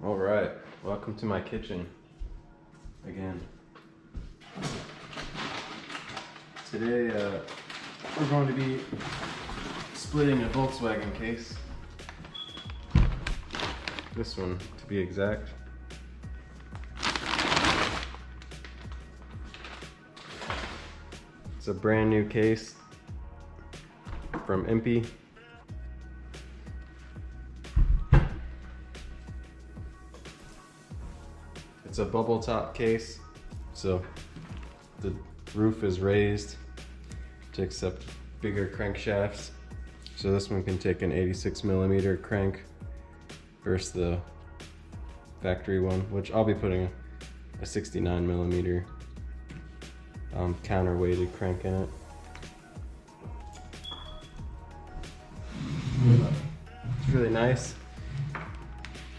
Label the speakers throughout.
Speaker 1: All right, welcome to my kitchen again. Today we're going to be splitting a Volkswagen case. This one, to be exact. It's a brand new case from Impy. It's a bubble top case, so the roof is raised to accept bigger crankshafts. So this one can take an 86mm crank versus the factory one, which I'll be putting a 69mm counterweighted crank in it. It's really nice.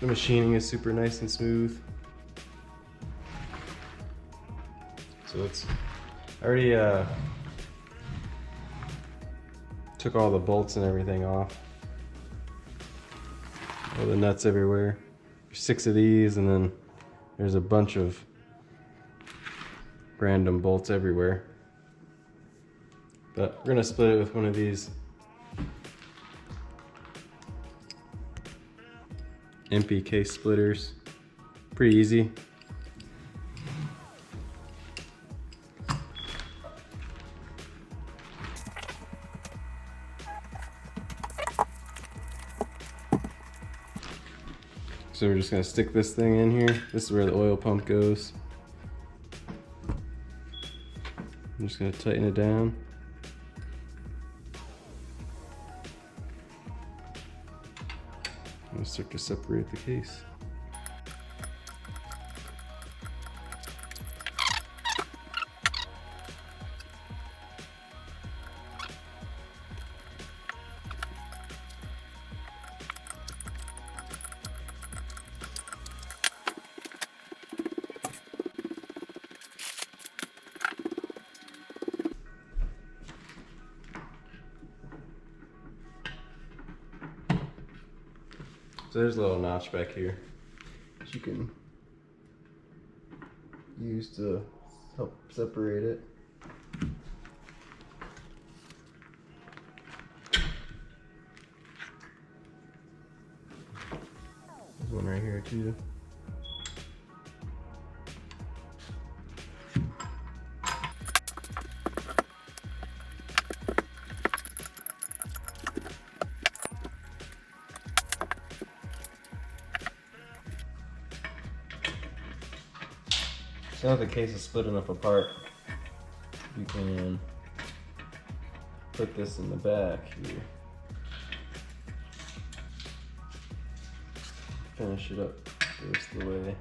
Speaker 1: The machining is super nice and smooth. So I already took all the bolts and everything off. All the nuts everywhere. There's 6 of these, and then there's a bunch of random bolts everywhere. But we're gonna split it with one of these Impy case splitters. Pretty easy. So we're just gonna stick this thing in here. This is where the oil pump goes. I'm just gonna tighten it down. I'm gonna start to separate the case. So there's a little notch back here that you can use to help separate it. There's one right here too. So now the case is split enough apart, you can put this in the back here. Finish it up the rest of the way.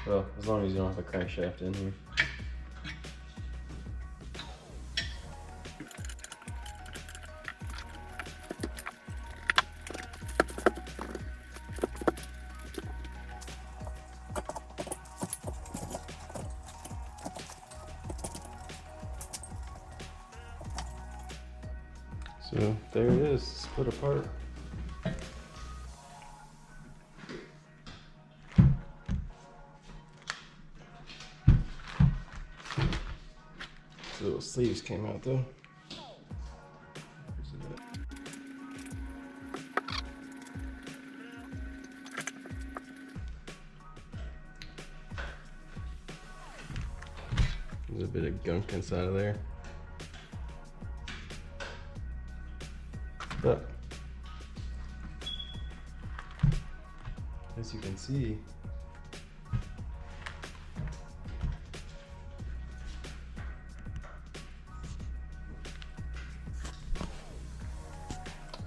Speaker 1: Well, as long as you don't have a crankshaft in here. So there it is, split apart. The little sleeves came out though. Where's it at? There's a bit of gunk inside of there. But as you can see,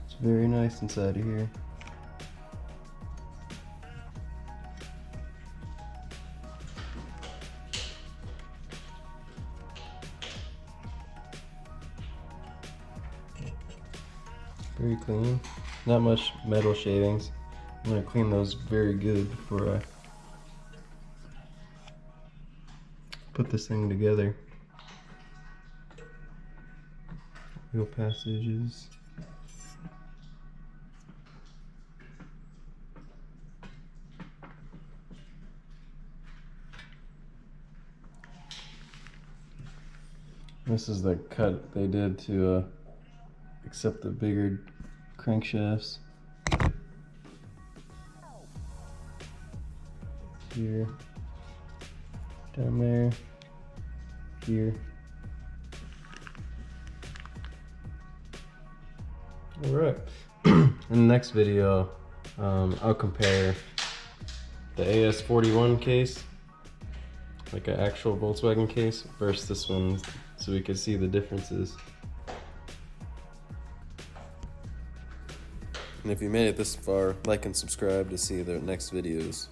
Speaker 1: it's very nice inside of here. Very clean. Not much metal shavings. I'm gonna clean those very good before I put this thing together. Wheel passages. This is the cut they did to accept the bigger crankshafts. Here, down there, here. All right. In the next video, I'll compare the AS41 case, like an actual Volkswagen case, versus this one, so we can see the differences. And if you made it this far, like and subscribe to see the next videos.